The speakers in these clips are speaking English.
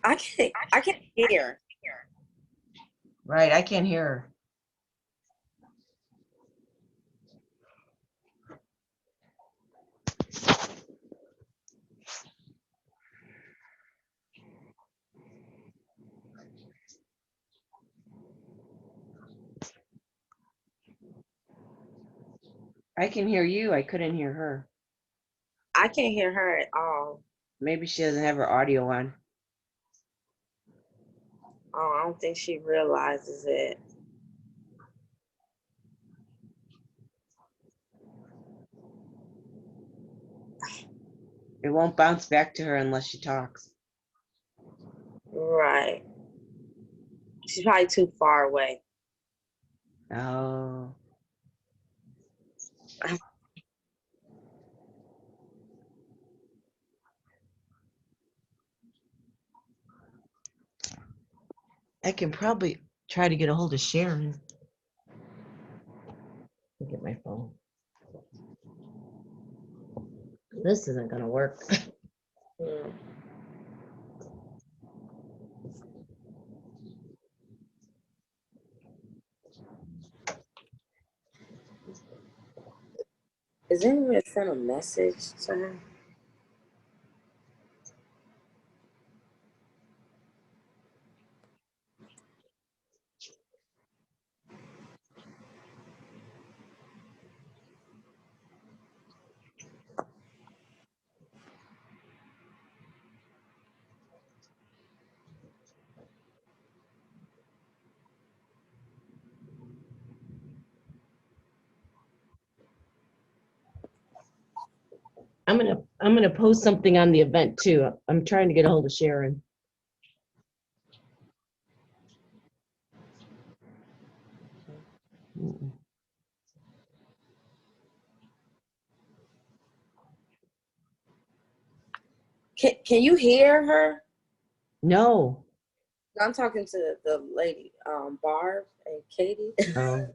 I can't hear. Right, I can't hear her. I can hear you. I couldn't hear her. I can't hear her at all. Maybe she doesn't have her audio on. Oh, I don't think she realizes it. It won't bounce back to her unless she talks. Right. She's probably too far away. Oh. I can probably try to get a hold of Sharon. Look at my phone. This isn't going to work. Hmm. Is anyone gonna send a message to her? I'm gonna post something on the event too. I'm trying to get a hold of Sharon. Can you hear her? No. I'm talking to the lady, Barb and Katie. Oh.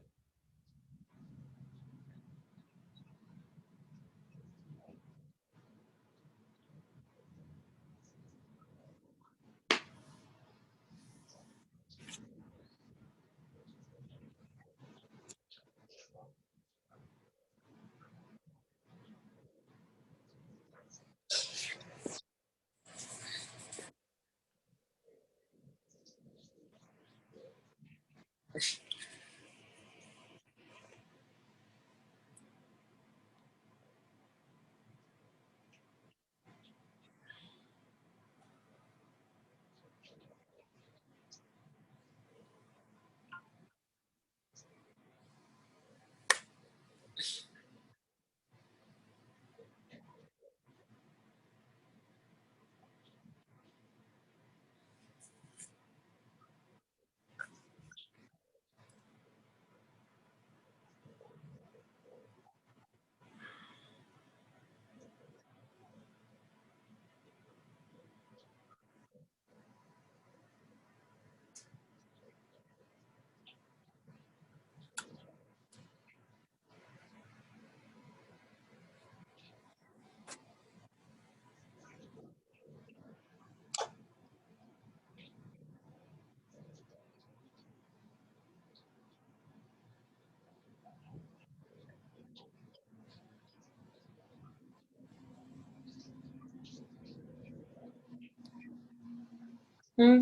Hmm?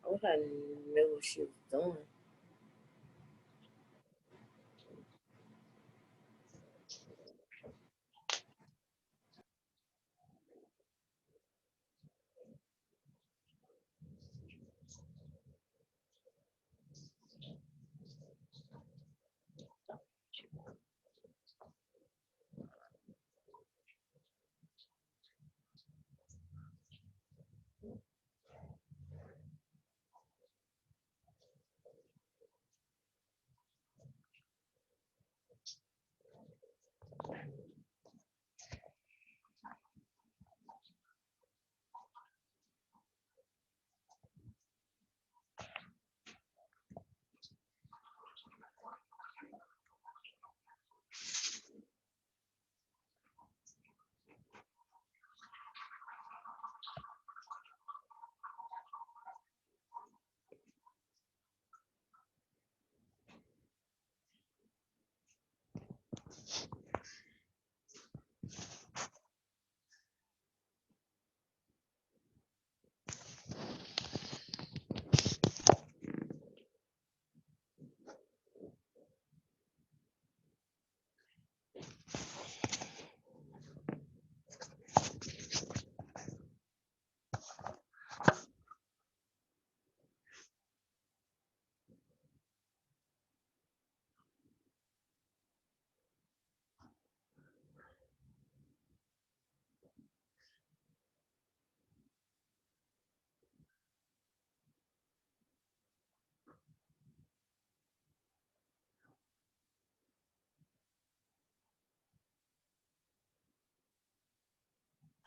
I wish I knew what she was doing.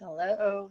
Hello.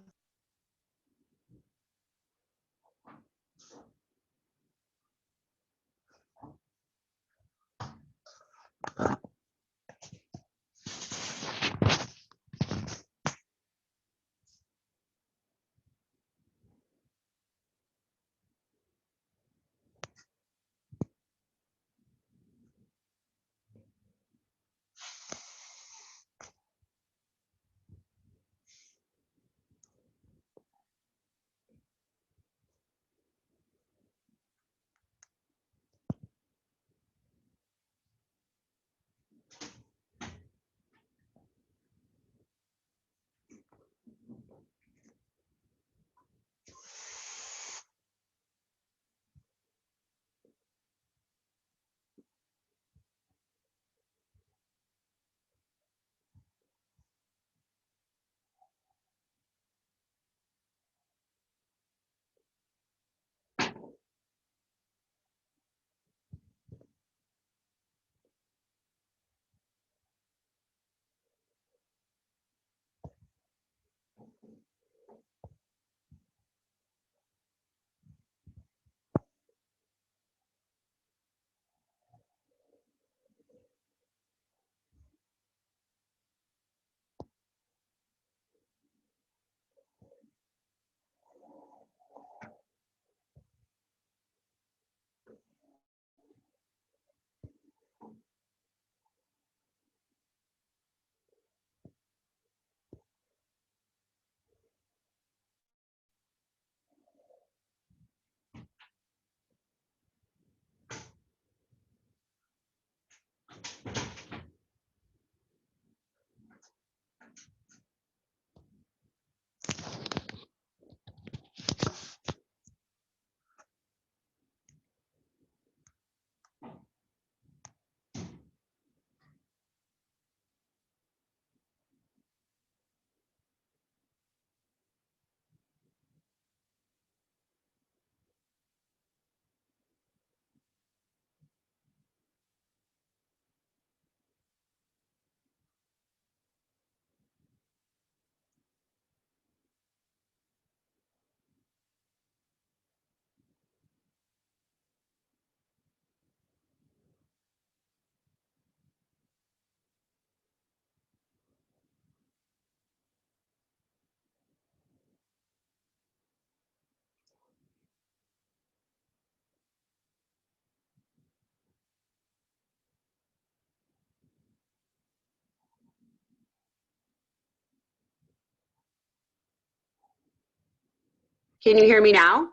Can you hear me now?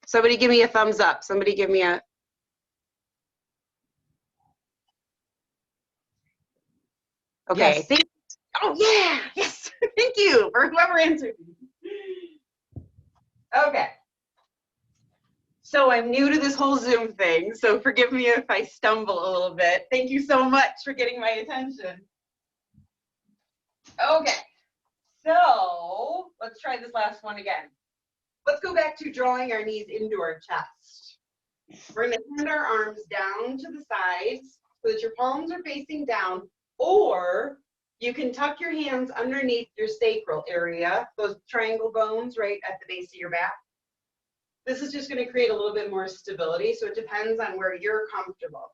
Somebody give me a thumbs up. Somebody give me a. Okay. Yes. Oh yeah, yes. Thank you for whoever answered. Okay. So I'm new to this whole Zoom thing, so forgive me if I stumble a little bit. Thank you so much for getting my attention. Okay. So let's try this last one again. Let's go back to drawing our knees into our chest. We're going to send our arms down to the sides so that your palms are facing down, or you can tuck your hands underneath your sacral area, those triangle bones right at the base of your back. This is just going to create a little bit more stability, so it depends on where you're comfortable.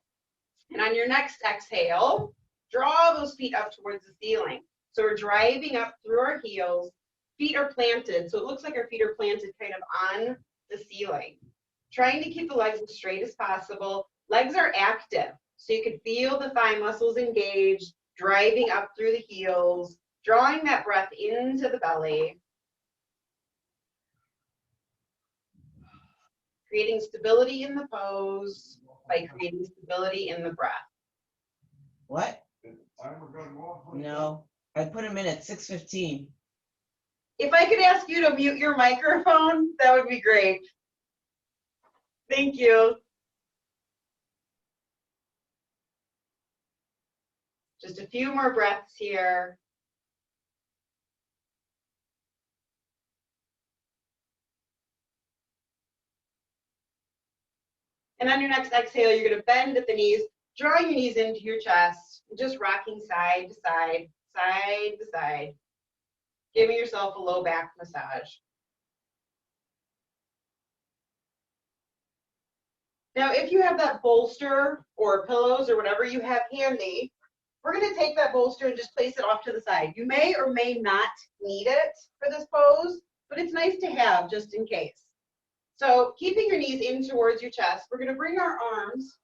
And on your next exhale, draw those feet up towards the ceiling. So we're driving up through our heels. Feet are planted, so it looks like our feet are planted kind of on the ceiling. Trying to keep the legs as straight as possible. Legs are active, so you can feel the thigh muscles engaged, driving up through the heels, drawing that breath into the belly. Creating stability in the pose by creating stability in the breath. What? No, I put him in at 6:15. If I could ask you to mute your microphone, that would be great. Thank you. Just a few more breaths here. And on your next exhale, you're going to bend at the knees, drawing your knees into your chest, just rocking side to side, side to side. giving yourself a low back massage. Now, if you have that bolster or pillows or whatever you have handy, we're going to take that bolster and just place it off to the side. You may or may not need it for this pose, but it's nice to have just in case. So keeping your knees in towards your chest, we're going to bring our arms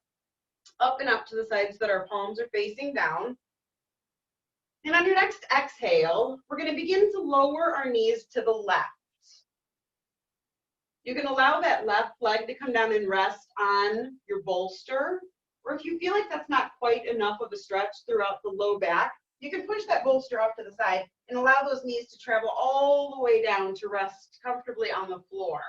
up and up to the side so that our palms are facing down. And on your next exhale, we're going to begin to lower our knees to the left. You can allow that left leg to come down and rest on your bolster, or if you feel like that's not quite enough of a stretch throughout the low back, you can push that bolster off to the side and allow those knees to travel all the way down to rest comfortably on the floor.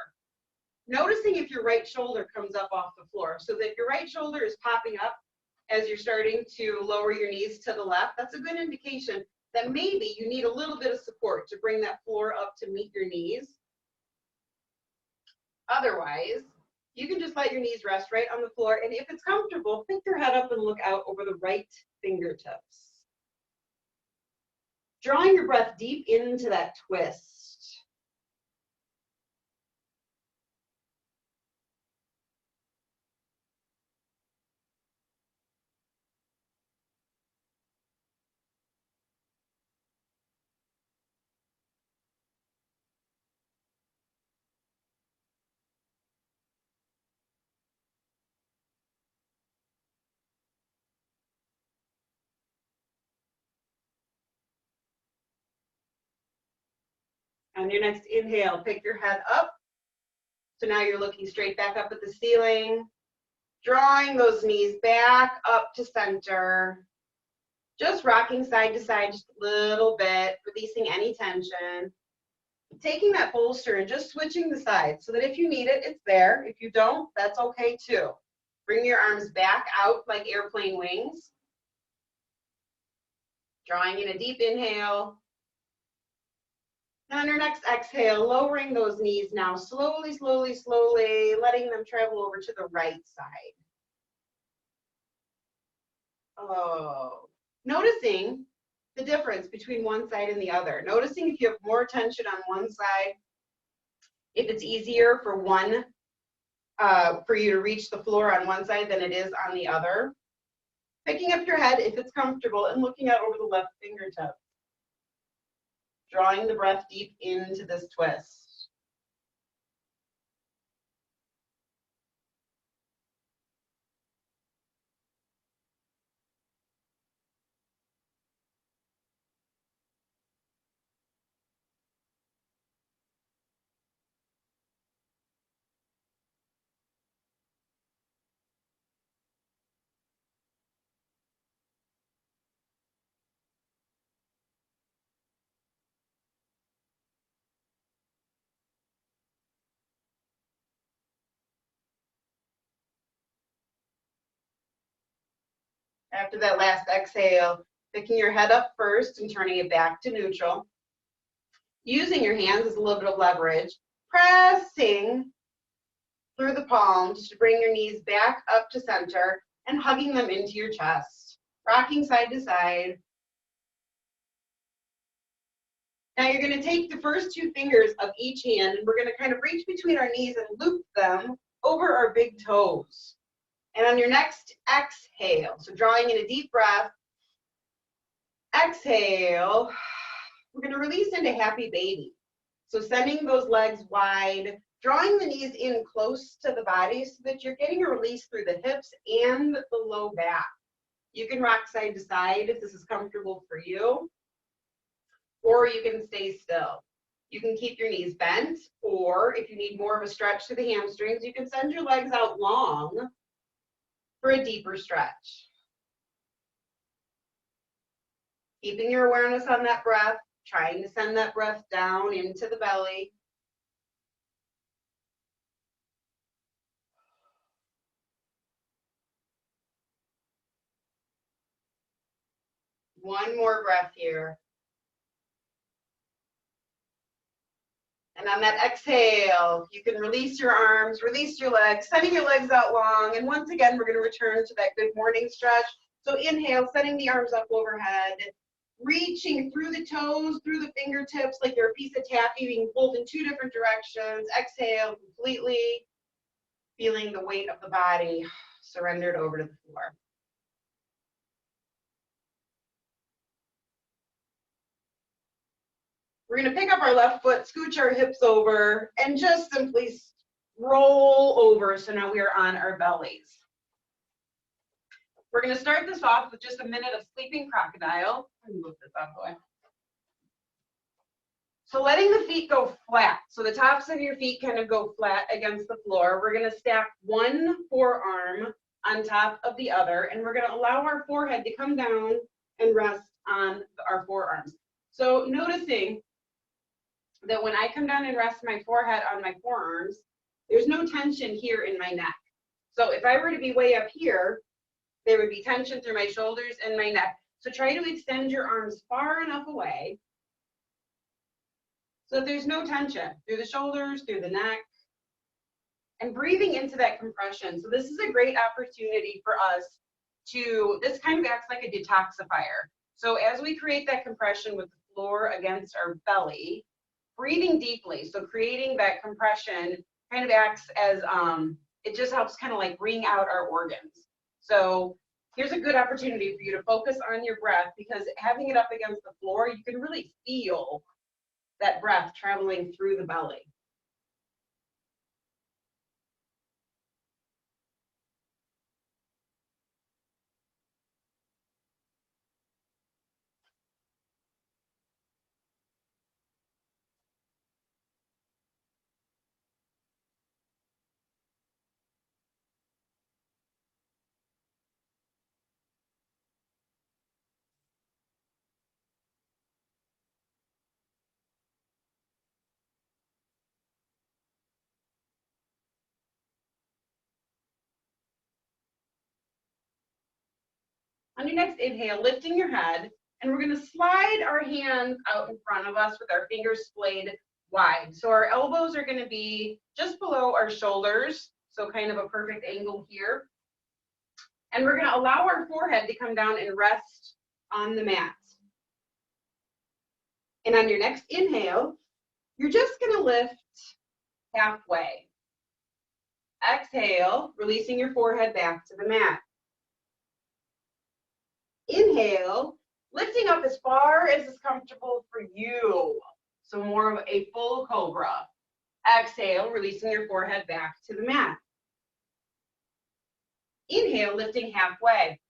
Noticing if your right shoulder comes up off the floor, so that if your right shoulder is popping up as you're starting to lower your knees to the left, that's a good indication that maybe you need a little bit of support to bring that floor up to meet your knees. Otherwise, you can just let your knees rest right on the floor, and if it's comfortable, pick your head up and look out over the right fingertips. Drawing your breath deep into that twist. On your next inhale, pick your head up. So now you're looking straight back up at the ceiling, drawing those knees back up to center, just rocking side to side just a little bit, releasing any tension. Taking that bolster and just switching the sides so that if you need it, it's there. If you don't, that's okay too. Bring your arms back out like airplane wings. Drawing in a deep inhale. And on your next exhale, lowering those knees now, slowly, slowly, slowly, letting them travel over to the right side. Oh, noticing the difference between one side and the other. Noticing if you have more tension on one side, if it's easier for you to reach the floor on one side than it is on the other. Picking up your head if it's comfortable and looking out over the left fingertip. Drawing the breath deep into this twist. After that last exhale, picking your head up first and turning it back to neutral. Using your hands as a little bit of leverage, pressing through the palms to bring your knees back up to center and hugging them into your chest. Rocking side to side. Now you're going to take the first two fingers of each hand and we're going to kind of reach between our knees and loop them over our big toes. And on your next exhale, so drawing in a deep breath, exhale, we're going to release into happy baby. So sending those legs wide, drawing the knees in close to the body so that you're getting a release through the hips and the low back. You can rock side to side if this is comfortable for you, or you can stay still. You can keep your knees bent, or if you need more of a stretch to the hamstrings, you can send your legs out long for a deeper stretch. Keeping your awareness on that breath, trying to send that breath down into the belly. One more breath here. And on that exhale, you can release your arms, release your legs, sending your legs out long. And once again, we're going to return to that good morning stretch. So inhale, sending the arms up overhead. reaching through the toes, through the fingertips, like you're a piece of taffy being pulled in 2 different directions. Exhale completely, feeling the weight of the body surrendered over to the floor. We're going to pick up our left foot, scooch our hips over, and just simply roll over. So now we are on our bellies. We're going to start this off with just a minute of sleeping crocodile. Let me move this out of the way. So letting the feet go flat. So the tops of your feet kind of go flat against the floor. We're going to stack one forearm on top of the other, and we're going to allow our forehead to come down and rest on our forearms. So noticing that when I come down and rest my forehead on my forearms, there's no tension here in my neck. So if I were to be way up here, there would be tension through my shoulders and my neck. So try to extend your arms far enough away so that there's no tension through the shoulders, through the neck, and breathing into that compression. So this is a great opportunity for us this kind of acts like a detoxifier. So as we create that compression with the floor against our belly, breathing deeply, so creating that compression kind of acts as, it just helps kind of like wring out our organs. So here's a good opportunity for you to focus on your breath, because having it up against the floor, you can really feel that breath traveling through the belly. On your next inhale, lifting your head, and we're going to slide our hands out in front of us with our fingers splayed wide. So our elbows are going to be just below our shoulders, so kind of a perfect angle here. And we're going to allow our forehead to come down and rest on the mat. And on your next inhale, you're just going to lift halfway. Exhale, releasing your forehead back to the mat. Inhale, lifting up as far as is comfortable for you. So more of a full cobra. Exhale, releasing your forehead back to the mat. Inhale, lifting halfway.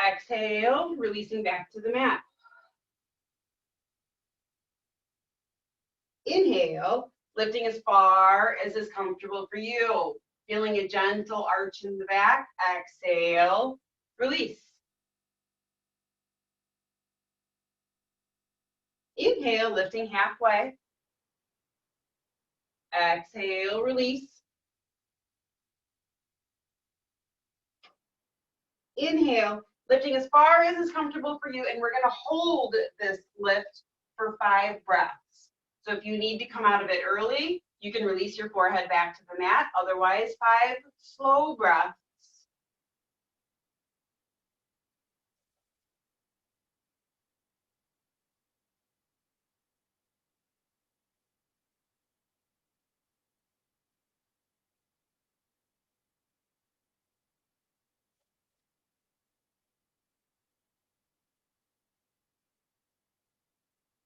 Exhale, releasing back to the mat. Inhale, lifting as far as is comfortable for you. Feeling a gentle arch in the back. Exhale, release. Inhale, lifting halfway. Exhale, release. Inhale, lifting as far as is comfortable for you, and we're going to hold this lift for 5 breaths. So if you need to come out of it early, you can release your forehead back to the mat. Otherwise, 5 slow breaths.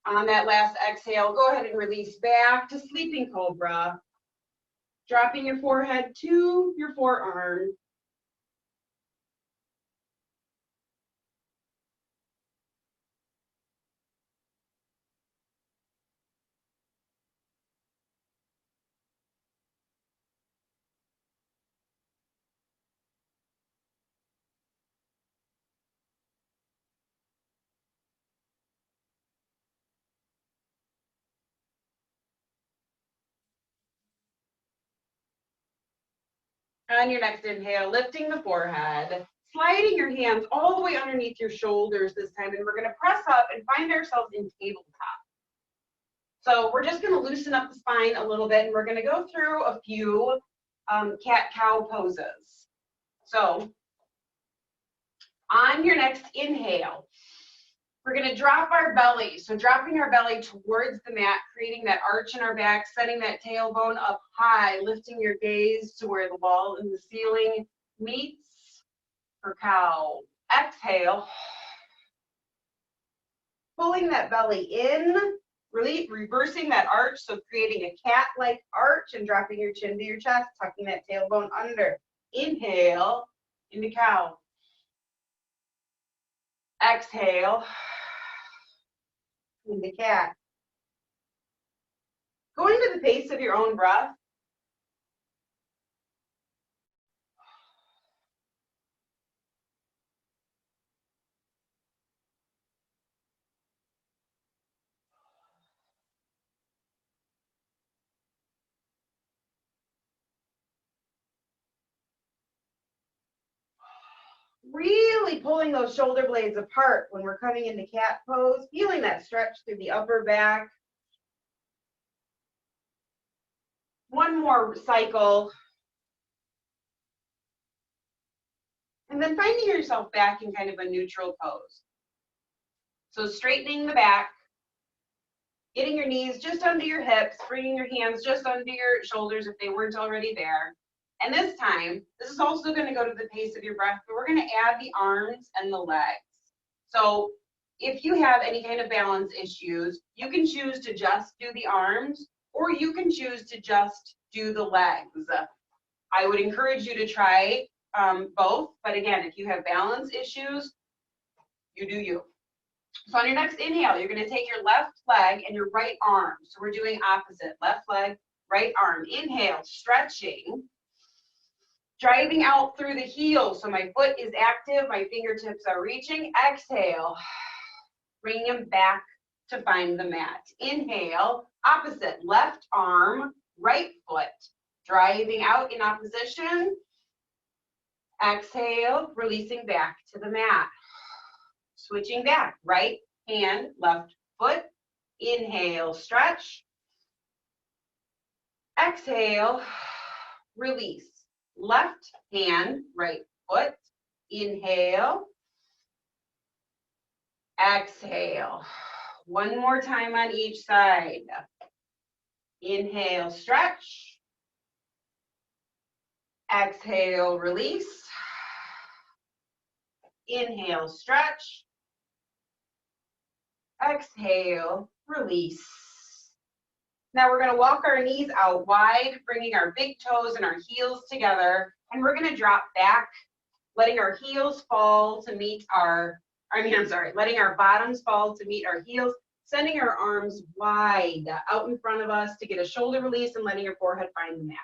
On that last exhale, go ahead and release back to Sleeping Cobra, dropping your forehead to your forearm. On your next inhale, lifting the forehead, sliding your hands all the way underneath your shoulders this time, and we're going to press up and find ourselves in tabletop. So we're just going to loosen up the spine a little bit, and we're going to go through a few cat-cow poses. So on your next inhale, We're going to drop our belly. So dropping our belly towards the mat, creating that arch in our back, setting that tailbone up high, lifting your gaze to where the wall and the ceiling meets for cow. Exhale. Pulling that belly in, really reversing that arch, so creating a cat-like arch and dropping your chin to your chest, tucking that tailbone under. Inhale into cow. Exhale into cat. Going to the pace of your own breath. Really pulling those shoulder blades apart when we're coming into cat pose, feeling that stretch through the upper back. One more cycle. And then finding yourself back in kind of a neutral pose. So straightening the back, getting your knees just under your hips, bringing your hands just under your shoulders if they weren't already there. And this time, this is also going to go to the pace of your breath, but we're going to add the arms and the legs. So if you have any kind of balance issues, you can choose to just do the arms, or you can choose to just do the legs. I would encourage you to try both, but again, if you have balance issues, you do you. So on your next inhale, you're going to take your left leg and your right arm. So we're doing opposite, left leg, right arm. Inhale, stretching. Driving out through the heel, so my foot is active, my fingertips are reaching. Exhale, bring them back to find the mat. Inhale, opposite, left arm, right foot, driving out in opposition. Exhale, releasing back to the mat. Switching back, right hand, left foot. Inhale, stretch. Exhale, release. Left hand, right foot. Inhale. Exhale. One more time on each side. Inhale, stretch. Exhale, release. Inhale, stretch. Exhale, release. Now we're going to walk our knees out wide, bringing our big toes and our heels together, and we're going to drop back, letting our heels fall to meet letting our bottoms fall to meet our heels, sending our arms wide out in front of us to get a shoulder release and letting your forehead find the mat.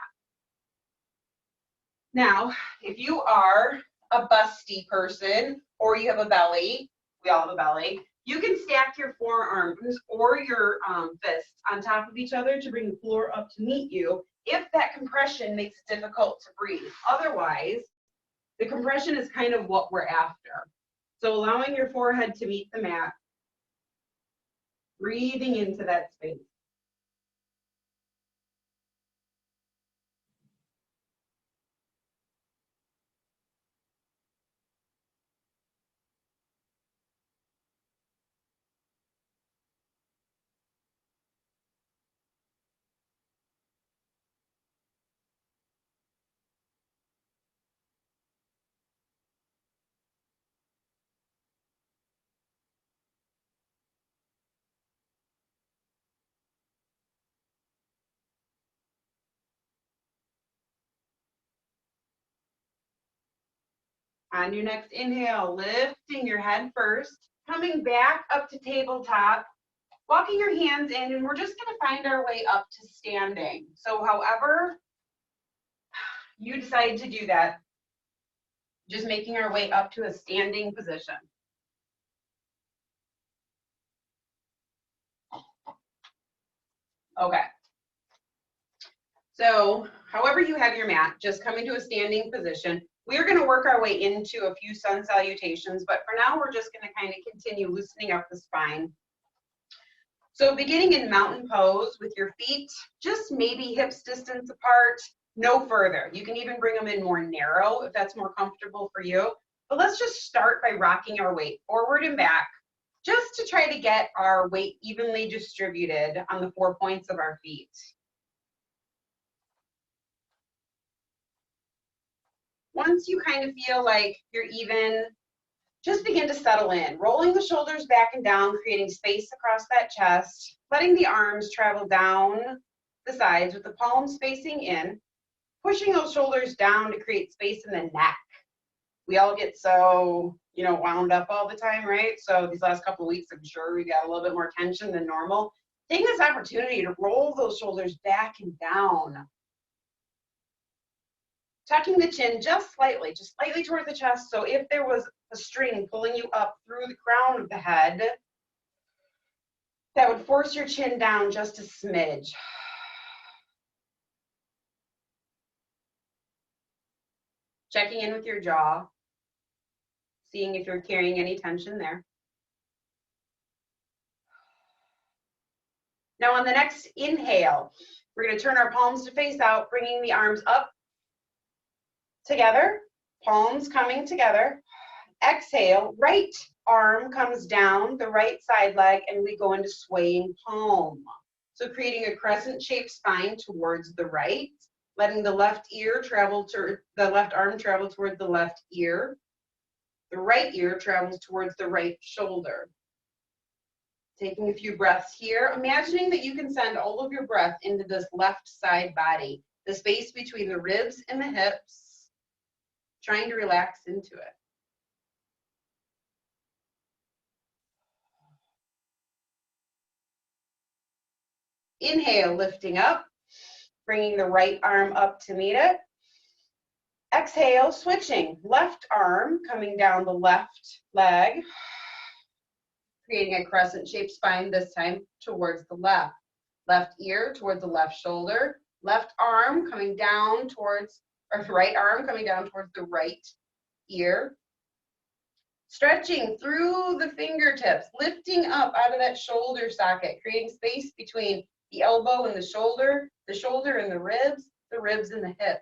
Now, if you are a busty person or you have a belly, we all have a belly, you can stack your forearms or your fists on top of each other to bring the floor up to meet you if that compression makes it difficult to breathe. Otherwise, the compression is kind of what we're after. So allowing your forehead to meet the mat, breathing into that space. On your next inhale, lifting your head first, coming back up to tabletop, walking your hands in, and we're just going to find our way up to standing. So however you decide to do that, just making our way up to a standing position. Okay. So however you have your mat, just coming to a standing position. We are going to work our way into a few sun salutations, but for now we're just going to kind of continue loosening up the spine. So beginning in mountain pose with your feet just maybe hips distance apart, no further. You can even bring them in more narrow if that's more comfortable for you. But let's just start by rocking our weight forward and back, just to try to get our weight evenly distributed on the 4 points of our feet. Once you kind of feel like you're even, just begin to settle in, rolling the shoulders back and down, creating space across that chest, letting the arms travel down the sides with the palms facing in, pushing those shoulders down to create space in the neck. We all get so, wound up all the time, right? So these last couple of weeks, I'm sure we got a little bit more tension than normal. Take this opportunity to roll those shoulders back and down. Tucking the chin just slightly toward the chest. So if there was a string pulling you up through the crown of the head, that would force your chin down just a smidge. Checking in with your jaw, seeing if you're carrying any tension there. Now on the next inhale, we're going to turn our palms to face out, bringing the arms up together, palms coming together. Exhale, right arm comes down the right side leg, and we go into swaying palm. So creating a crescent-shaped spine towards the right, letting the left ear travel to the left arm travel toward the left ear. The right ear travels towards the right shoulder. Taking a few breaths here, imagining that you can send all of your breath into this left side body, the space between the ribs and the hips, trying to relax into it. Inhale, lifting up, bringing the right arm up to meet it. Exhale, switching, left arm coming down the left leg, creating a crescent-shaped spine this time towards the left. Left ear towards the left shoulder, left arm coming down towards, or right arm coming down towards the right ear. Stretching through the fingertips, lifting up out of that shoulder socket, creating space between the elbow and the shoulder and the ribs and the hips.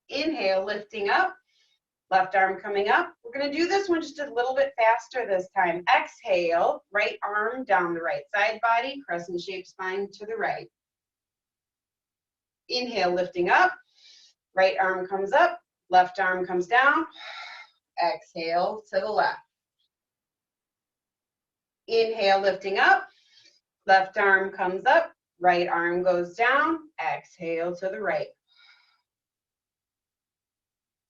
Inhale, lifting up, left arm coming up. We're going to do this one just a little bit faster this time. Exhale, right arm down the right side body, crescent-shaped spine to the right. Inhale, lifting up, right arm comes up, left arm comes down. Exhale to the left. Inhale, lifting up, left arm comes up, right arm goes down. Exhale to the right.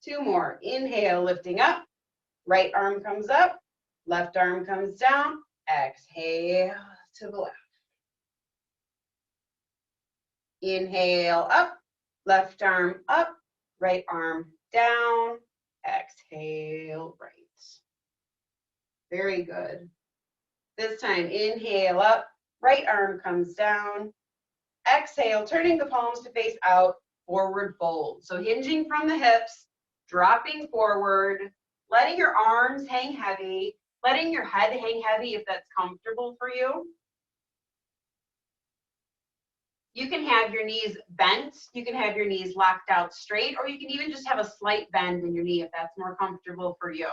Two more. Inhale, lifting up, right arm comes up, left arm comes down. Exhale to the left. Inhale, up, left arm up, right arm down. Exhale, right. Very good. This time, inhale up, right arm comes down. Exhale, turning the palms to face out, forward fold. So hinging from the hips, dropping forward, letting your arms hang heavy, letting your head hang heavy if that's comfortable for you. You can have your knees bent, you can have your knees locked out straight, or you can even just have a slight bend in your knee if that's more comfortable for you.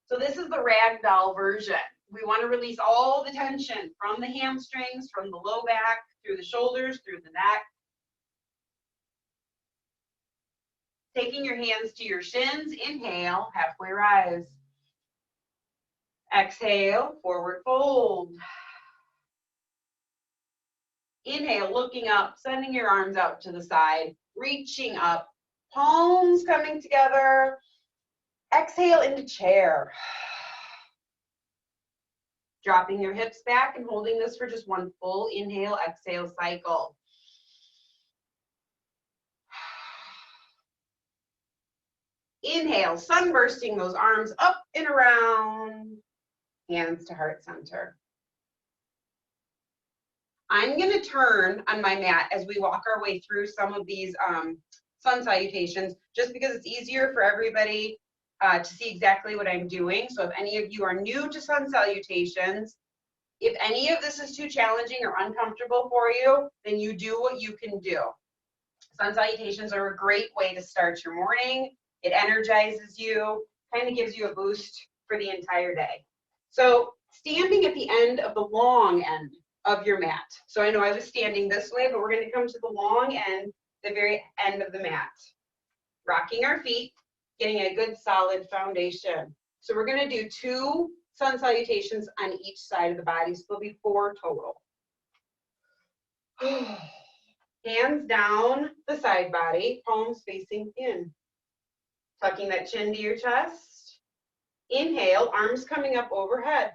So this is the ragdoll version. We want to release all the tension from the hamstrings, from the low back, through the shoulders, through the neck. Taking your hands to your shins, inhale, halfway rise. Exhale, forward fold. Inhale, looking up, sending your arms out to the side, reaching up, palms coming together. Exhale into chair. Dropping your hips back and holding this for just one full inhale, exhale cycle. Inhale, sunbursting those arms up and around, hands to heart center. I'm going to turn on my mat as we walk our way through some of these sun salutations, just because it's easier for everybody to see exactly what I'm doing. So if any of you are new to sun salutations, If any of this is too challenging or uncomfortable for you, then you do what you can do. Sun salutations are a great way to start your morning. It energizes you, kind of gives you a boost for the entire day. So standing at the end of the long end of your mat. So I know I was standing this way, but we're going to come to the long end, the very end of the mat. Rocking our feet, getting a good solid foundation. So we're going to do 2 sun salutations on each side of the body, so there'll be 4 total. Hands down the side body, palms facing in. Tucking that chin to your chest. Inhale, arms coming up overhead.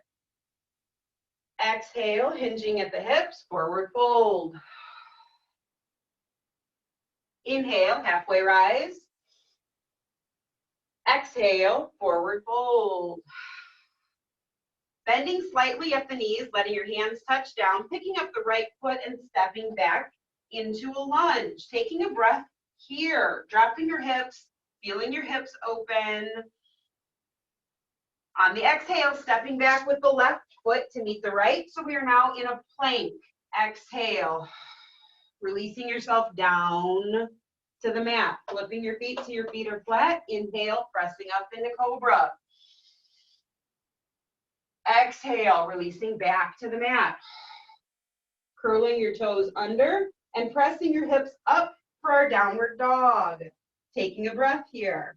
Exhale, hinging at the hips, forward fold. Inhale, halfway rise. Exhale, forward fold. Bending slightly at the knees, letting your hands touch down, picking up the right foot and stepping back into a lunge. Taking a breath here, dropping your hips, feeling your hips open. On the exhale, stepping back with the left foot to meet the right. So we are now in a plank. Exhale, releasing yourself down to the mat. Flipping your feet so your feet are flat. Inhale, pressing up into cobra. Exhale, releasing back to the mat. Curling your toes under and pressing your hips up for our downward dog. Taking a breath here.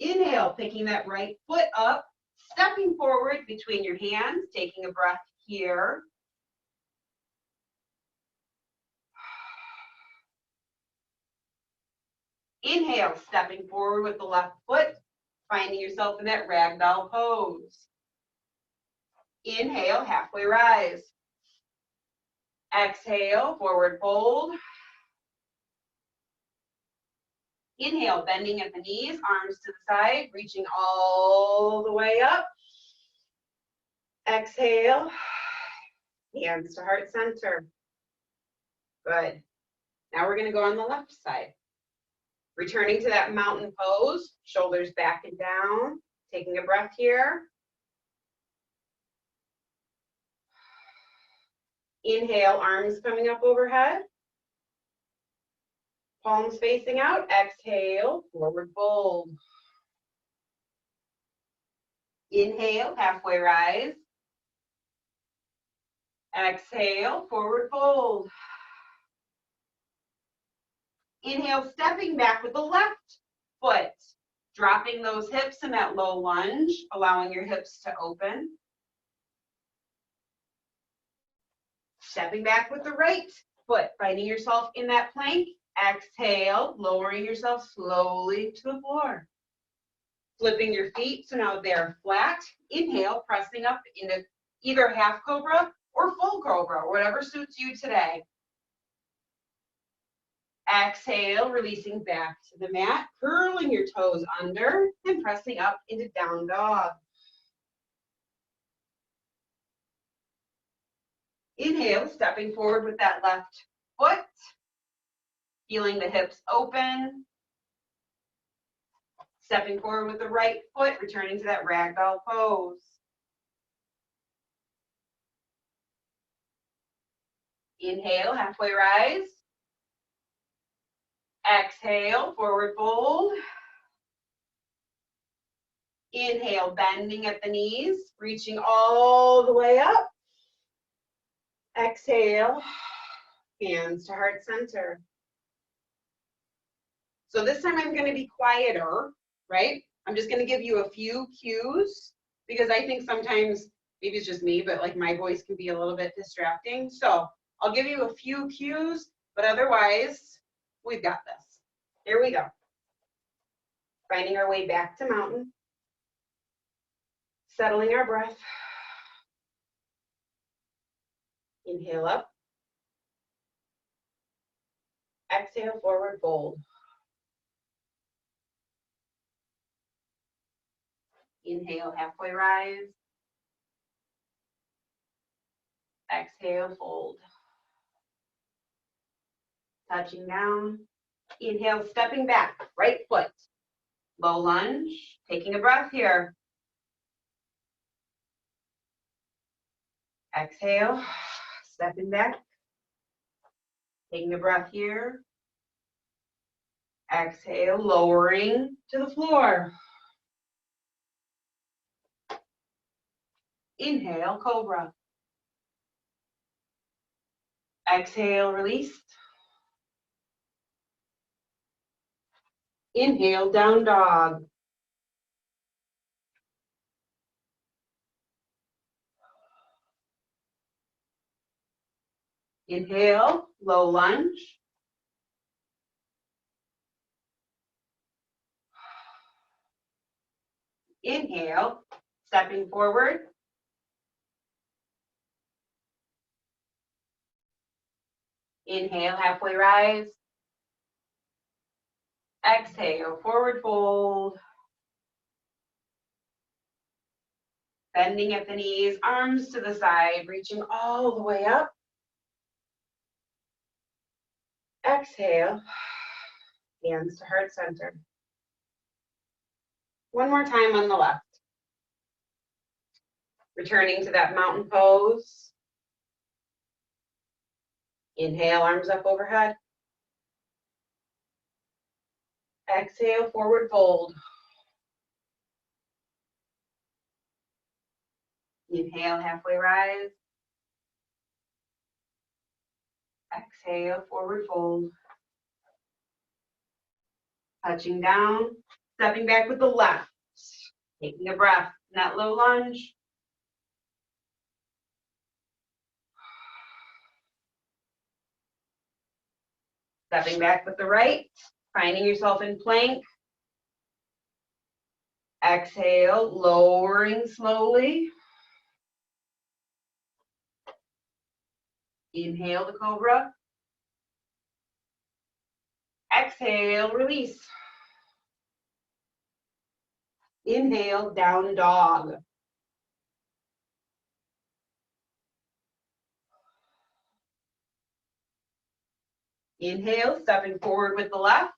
Inhale, picking that right foot up, stepping forward between your hands, taking a breath here. Inhale, stepping forward with the left foot, finding yourself in that ragdoll pose. Inhale, halfway rise. Exhale, forward fold. Inhale, bending at the knees, arms to the side, reaching all the way up. Exhale, hands to heart center. Good. Now we're going to go on the left side. Returning to that mountain pose, shoulders back and down. Taking a breath here. Inhale, arms coming up overhead. Palms facing out. Exhale, forward fold. Inhale, halfway rise. Exhale, forward fold. Inhale, stepping back with the left foot. Dropping those hips in that low lunge, allowing your hips to open. Stepping back with the right foot, finding yourself in that plank. Exhale, lowering yourself slowly to the floor. Flipping your feet, so now they're flat. Inhale, pressing up into either half cobra or full cobra, whatever suits you today. Exhale, releasing back to the mat, curling your toes under and pressing up into down dog. Inhale, stepping forward with that left foot, feeling the hips open. Stepping forward with the right foot, returning to that ragdoll pose. Inhale, halfway rise. Exhale, forward fold. Inhale, bending at the knees, reaching all the way up. Exhale, hands to heart center. So this time I'm going to be quieter, right? I'm just going to give you a few cues because I think sometimes, maybe it's just me, but like my voice can be a little bit distracting. So I'll give you a few cues, but otherwise we've got this. Here we go. Finding our way back to mountain. Settling our breath. Inhale up. Exhale, forward fold. Inhale, halfway rise. Exhale, fold. Touching down. Inhale, stepping back, right foot. low lunge, taking a breath here. Exhale, stepping back, taking a breath here. Exhale, lowering to the floor. Inhale, cobra. Exhale, release. Inhale, down dog. Inhale, low lunge. Inhale, stepping forward. Inhale, halfway rise. Exhale, forward fold. Bending at the knees, arms to the side, reaching all the way up. Exhale, hands to heart center. One more time on the left. Returning to that mountain pose. Inhale, arms up overhead. Exhale, forward fold. Inhale, halfway rise. Exhale, forward fold. Touching down, stepping back with the left. Taking a breath in that low lunge. Stepping back with the right, finding yourself in plank. Exhale, lowering slowly. Inhale the cobra. Exhale, release. Inhale, down dog. Inhale, stepping forward with the left.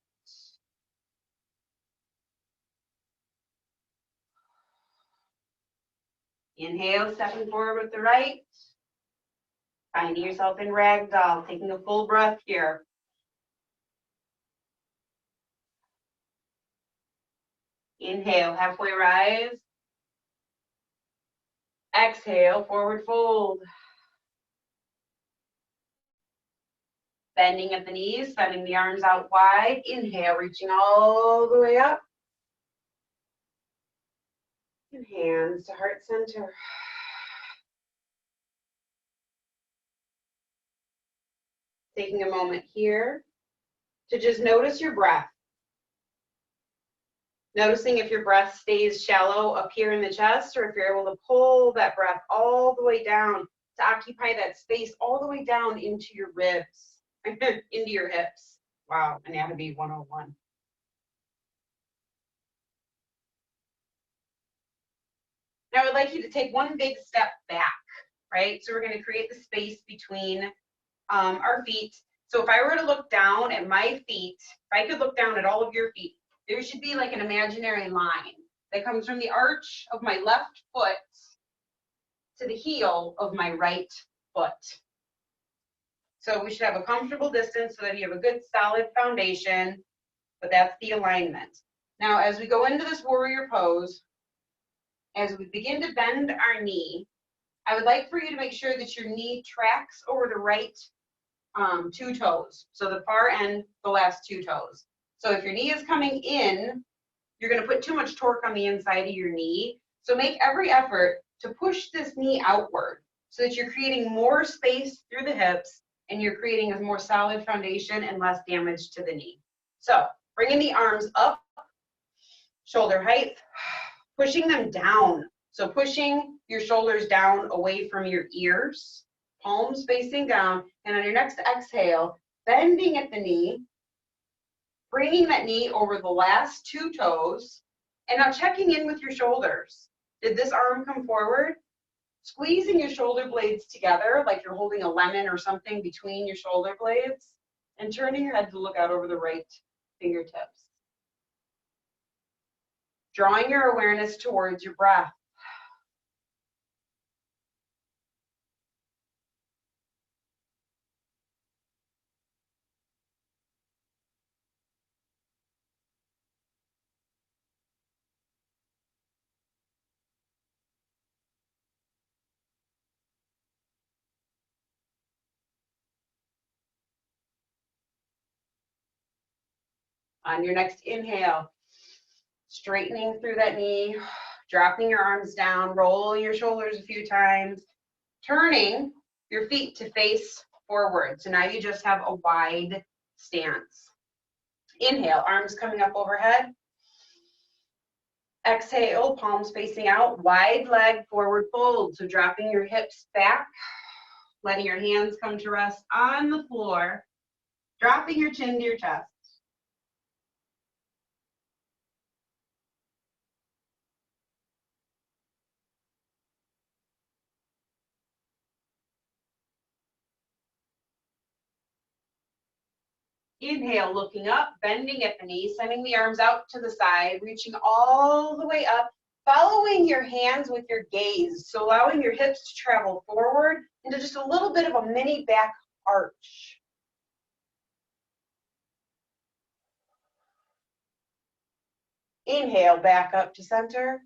Inhale, stepping forward with the right. Finding yourself in ragdoll, taking a full breath here. Inhale, halfway rise. Exhale, forward fold. Bending at the knees, sending the arms out wide. Inhale, reaching all the way up. And hands to heart center. Taking a moment here to just notice your breath. Noticing if your breath stays shallow up here in the chest, or if you're able to pull that breath all the way down to occupy that space all the way down into your ribs, into your hips. Wow, anatomy 101. Now I'd like you to take one big step back, right? So we're going to create the space between our feet. So if I were to look down at my feet, if I could look down at all of your feet, there should be like an imaginary line that comes from the arch of my left foot to the heel of my right foot. So we should have a comfortable distance so that you have a good solid foundation, but that's the alignment. Now, as we go into this warrior pose, as we begin to bend our knee, I would like for you to make sure that your knee tracks over the right two toes. So the far end, the last two toes. So if your knee is coming in, you're going to put too much torque on the inside of your knee. So make every effort to push this knee outward so that you're creating more space through the hips and you're creating a more solid foundation and less damage to the knee. So bringing the arms up, shoulder height, pushing them down. So pushing your shoulders down away from your ears, palms facing down, and on your next exhale, bending at the knee, bringing that knee over the last two toes, and now checking in with your shoulders. Did this arm come forward? Squeezing your shoulder blades together like you're holding a lemon or something between your shoulder blades, and turning your head to look out over the right fingertips. Drawing your awareness towards your breath. On your next inhale, straightening through that knee, dropping your arms down, roll your shoulders a few times, turning your feet to face forward. So now you just have a wide stance. Inhale, arms coming up overhead. Exhale, palms facing out, wide leg forward fold. So dropping your hips back, letting your hands come to rest on the floor, dropping your chin to your chest. Inhale, looking up, bending at the knee, sending the arms out to the side, reaching all the way up, following your hands with your gaze. So allowing your hips to travel forward into just a little bit of a mini back arch. Inhale, back up to center,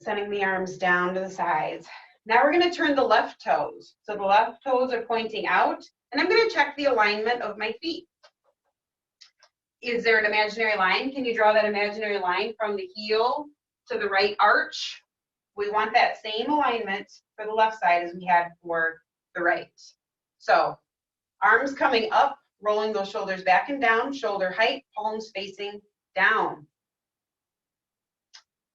sending the arms down to the sides. Now we're going to turn the left toes. So the left toes are pointing out, and I'm going to check the alignment of my feet. Is there an imaginary line? Can you draw that imaginary line from the heel to the right arch? We want that same alignment for the left side as we had for the right. So arms coming up, rolling those shoulders back and down, shoulder height, palms facing down.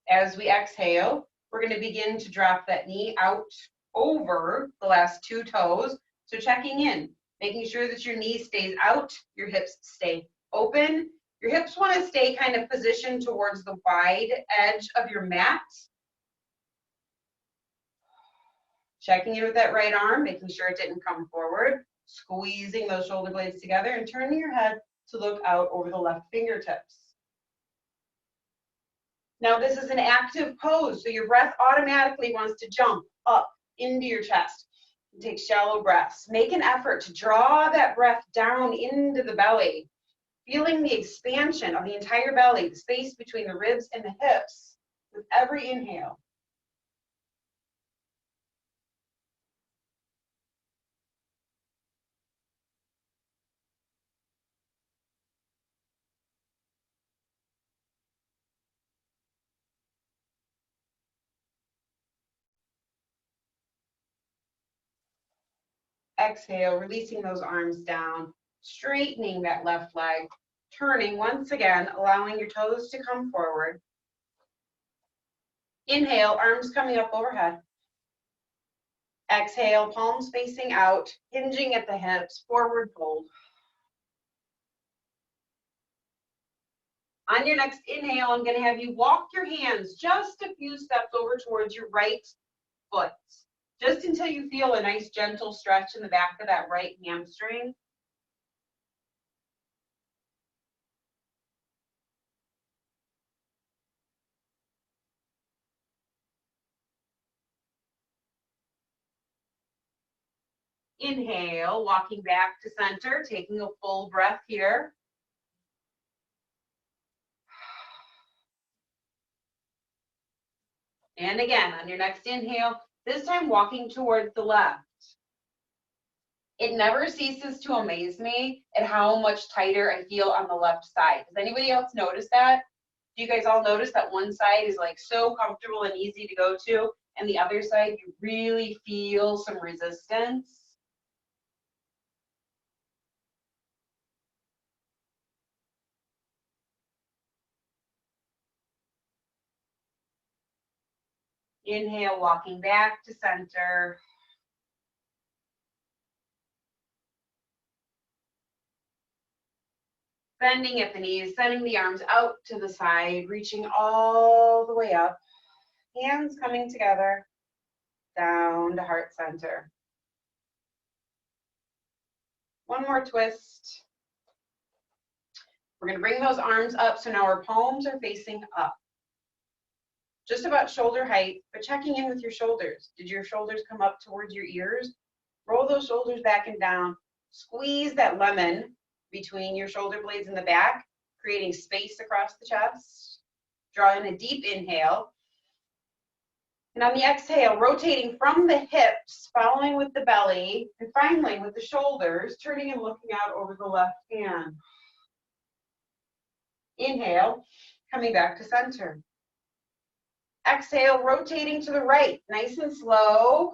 As we exhale, we're going to begin to drop that knee out over the last two toes. So checking in, making sure that your knee stays out, your hips stay open. Your hips want to stay kind of positioned towards the wide edge of your mat. Checking in with that right arm, making sure it didn't come forward. Squeezing those shoulder blades together and turning your head to look out over the left fingertips. Now this is an active pose, so your breath automatically wants to jump up into your chest. Take shallow breaths. Make an effort to draw that breath down into the belly, feeling the expansion of the entire belly, the space between the ribs and the hips with every inhale. Exhale, releasing those arms down, straightening that left leg, turning once again, allowing your toes to come forward. Inhale, arms coming up overhead. Exhale, palms facing out, hinging at the hips, forward fold. On your next inhale, I'm going to have you walk your hands just a few steps over towards your right foot, just until you feel a nice gentle stretch in the back of that right hamstring. Inhale, walking back to center, taking a full breath here. And again, on your next inhale, this time walking towards the left. It never ceases to amaze me at how much tighter I feel on the left side. Does anybody else notice that? Do you guys all notice that one side is like so comfortable and easy to go to, and the other side you really feel some resistance? Inhale, walking back to center. Bending at the knees, sending the arms out to the side, reaching all the way up. Hands coming together, down to heart center. One more twist. We're going to bring those arms up so now our palms are facing up. Just about shoulder height, but checking in with your shoulders. Did your shoulders come up towards your ears? Roll those shoulders back and down. Squeeze that lemon between your shoulder blades in the back, creating space across the chest. Draw in a deep inhale. And on the exhale, rotating from the hips, following with the belly, and finally with the shoulders, turning and looking out over the left hand. Inhale, coming back to center. Exhale, rotating to the right, nice and slow.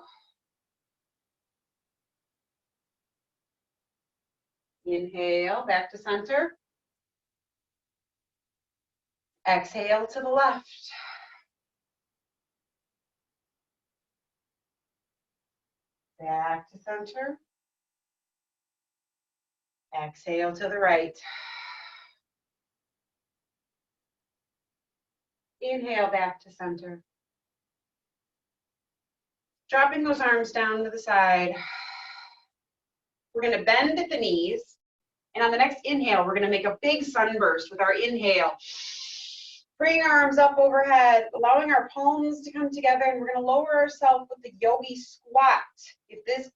Inhale, back to center. Exhale to the left. Back to center. Exhale to the right. Inhale back to center. Dropping those arms down to the side. We're going to bend at the knees. And on the next inhale, we're going to make a big sunburst with our inhale. Bring our arms up overhead, allowing our palms to come together, and we're going to lower ourselves with the Yogi Squat. If this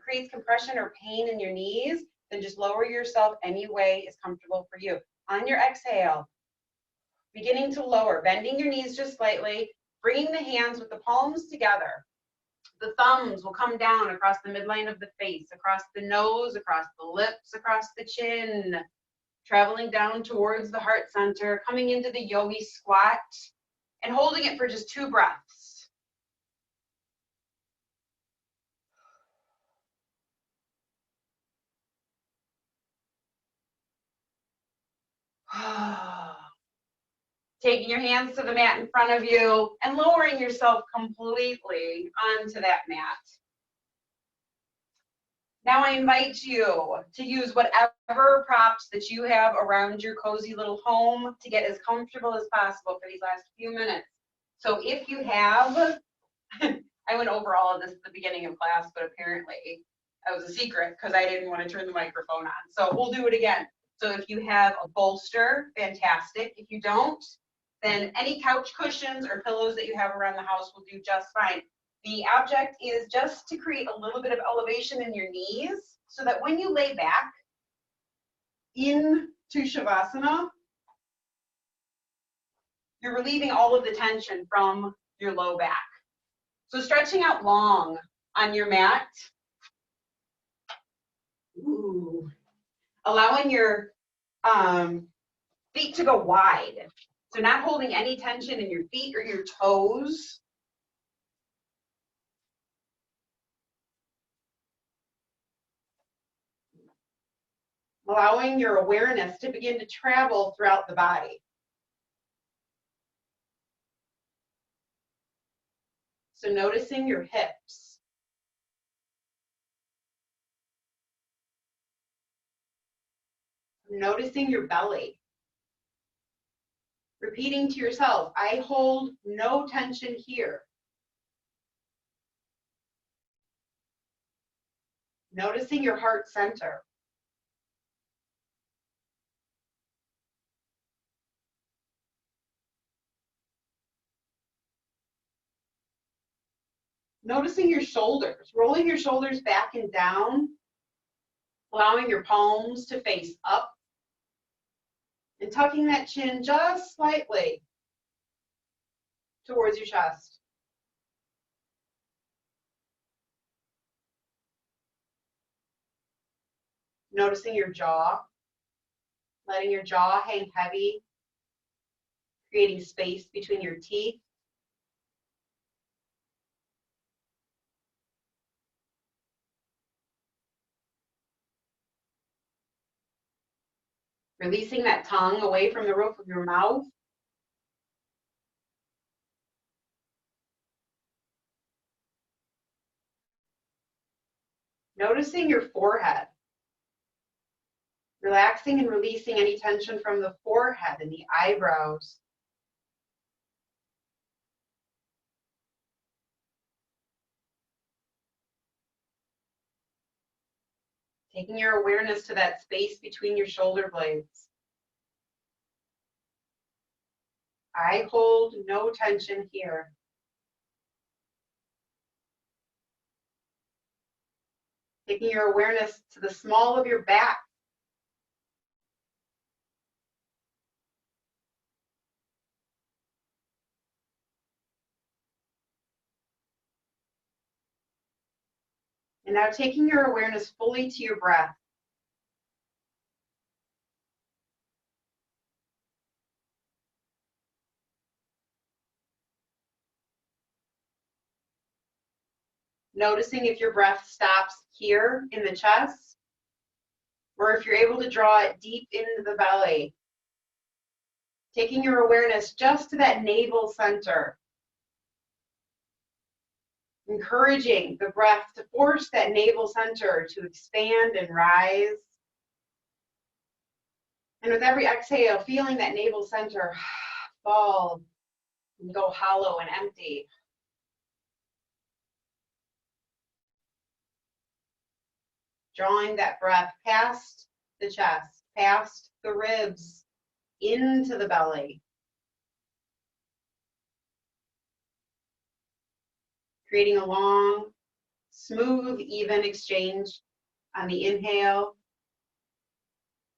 creates compression or pain in your knees, then just lower yourself any way is comfortable for you. On your exhale, beginning to lower, bending your knees just slightly, bringing the hands with the palms together. The thumbs will come down across the midline of the face, across the nose, across the lips, across the chin, traveling down towards the heart center, coming into the Yogi Squat, and holding it for just 2 breaths. Taking your hands to the mat in front of you and lowering yourself completely onto that mat. Now I invite you to use whatever props that you have around your cozy little home to get as comfortable as possible for these last few minutes. So if you have, I went over all of this at the beginning of class, but apparently that was a secret because I didn't want to turn the microphone on. So we'll do it again. So if you have a bolster, fantastic. If you don't, then any couch cushions or pillows that you have around the house will do just fine. The object is just to create a little bit of elevation in your knees so that when you lay back into Shavasana, you're relieving all of the tension from your low back. So stretching out long on your mat. Ooh. Allowing your feet to go wide. So not holding any tension in your feet or your toes. Allowing your awareness to begin to travel throughout the body. So noticing your hips. Noticing your belly. Repeating to yourself, I hold no tension here. Noticing your heart center. Noticing your shoulders, rolling your shoulders back and down, allowing your palms to face up, and tucking that chin just slightly towards your chest. Noticing your jaw, letting your jaw hang heavy, creating space between your teeth. Releasing that tongue away from the roof of your mouth. Noticing your forehead. Relaxing and releasing any tension from the forehead and the eyebrows. Taking your awareness to that space between your shoulder blades. I hold no tension here. Taking your awareness to the small of your back. And now taking your awareness fully to your breath. Noticing if your breath stops here in the chest, or if you're able to draw it deep into the belly. Taking your awareness just to that navel center. Encouraging the breath to force that navel center to expand and rise. And with every exhale, feeling that navel center fall and go hollow and empty. Drawing that breath past the chest, past the ribs, into the belly. Creating a long, smooth, even exchange on the inhale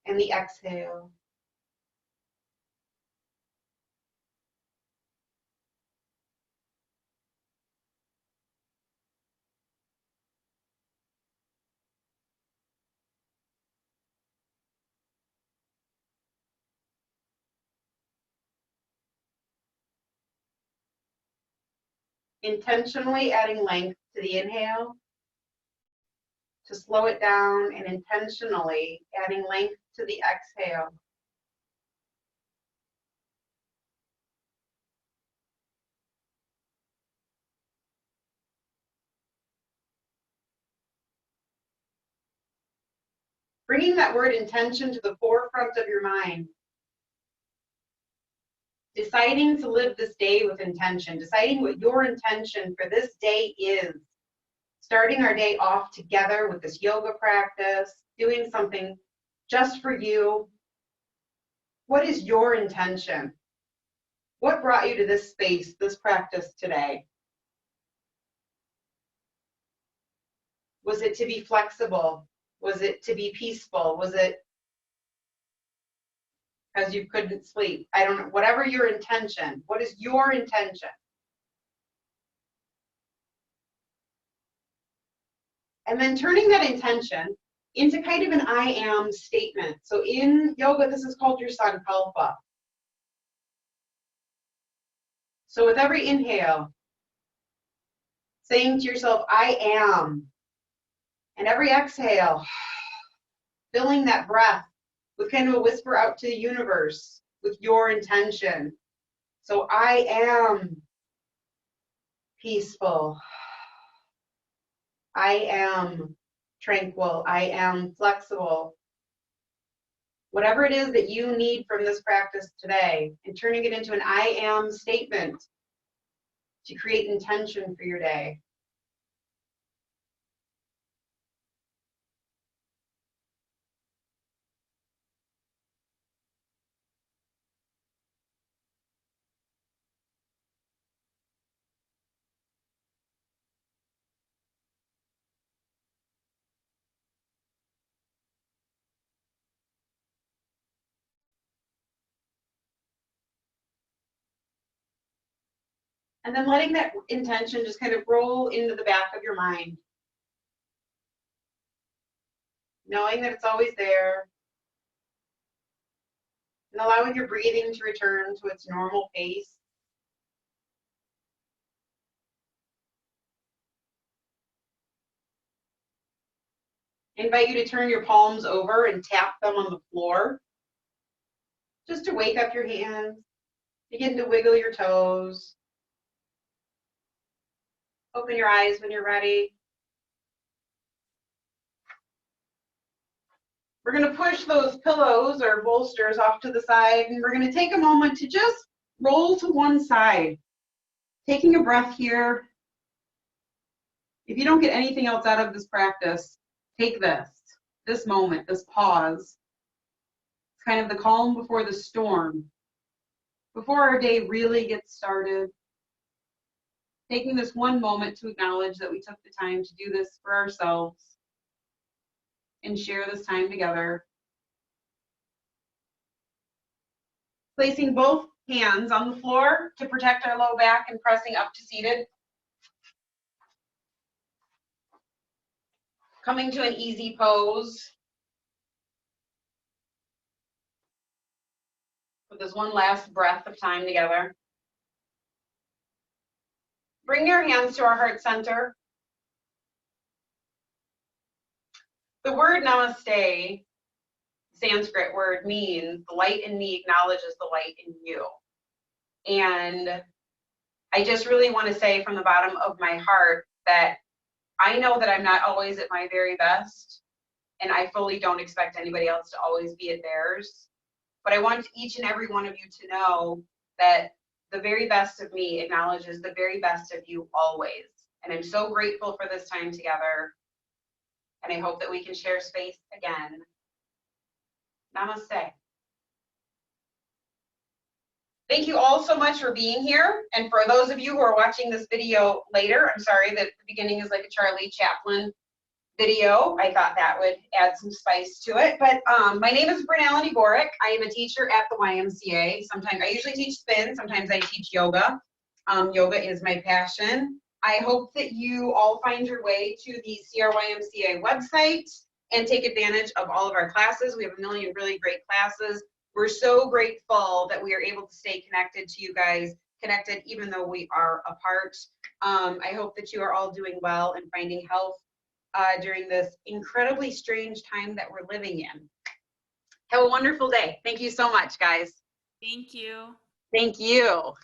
and the exhale. Intentionally adding length to the inhale to slow it down, and intentionally adding length to the exhale. Bringing that word intention to the forefront of your mind. Deciding to live this day with intention, deciding what your intention for this day is. Starting our day off together with this yoga practice, doing something just for you. What is your intention? What brought you to this space, this practice today? Was it to be flexible? Was it to be peaceful? Was it because you couldn't sleep? I don't know. Whatever your intention, what is your intention? And then turning that intention into kind of an I am statement. So in yoga, this is called your sankalpa. So with every inhale, saying to yourself, I am. And every exhale, filling that breath with kind of a whisper out to the universe with your intention. So I am peaceful. I am tranquil. I am flexible. Whatever it is that you need from this practice today, and turning it into an I am statement to create intention for your day. And then letting that intention just kind of roll into the back of your mind. Knowing that it's always there. And allowing your breathing to return to its normal pace. I invite you to turn your palms over and tap them on the floor. Just to wake up your hands. Begin to wiggle your toes. Open your eyes when you're ready. We're going to push those pillows or bolsters off to the side, and we're going to take a moment to just roll to one side. Taking a breath here. If you don't get anything else out of this practice, take this moment, this pause. It's kind of the calm before the storm. before our day really gets started, taking this one moment to acknowledge that we took the time to do this for ourselves and share this time together. Placing both hands on the floor to protect our low back and pressing up to seated. Coming to an easy pose. With this one last breath of time together. Bring your hands to our heart center. The word namaste, Sanskrit word, means the light in me acknowledges the light in you. And I just really want to say from the bottom of my heart that I know that I'm not always at my very best, and I fully don't expect anybody else to always be at theirs. But I want each and every one of you to know that the very best of me acknowledges the very best of you always. And I'm so grateful for this time together. And I hope that we can share space again. Namaste. Thank you all so much for being here. And for those of you who are watching this video later, I'm sorry that the beginning is like a Charlie Chaplin video. I thought that would add some spice to it. But my name is Bryn Boric. I am a teacher at the YMCA. Sometimes I usually teach spin. Sometimes I teach yoga. Yoga is my passion. I hope that you all find your way to the CRYMCA website and take advantage of all of our classes. We have a million really great classes. We're so grateful that we are able to stay connected to you guys, connected even though we are apart. I hope that you are all doing well and finding health during this incredibly strange time that we're living in. Have a wonderful day. Thank you so much, guys. Thank you. Thank you.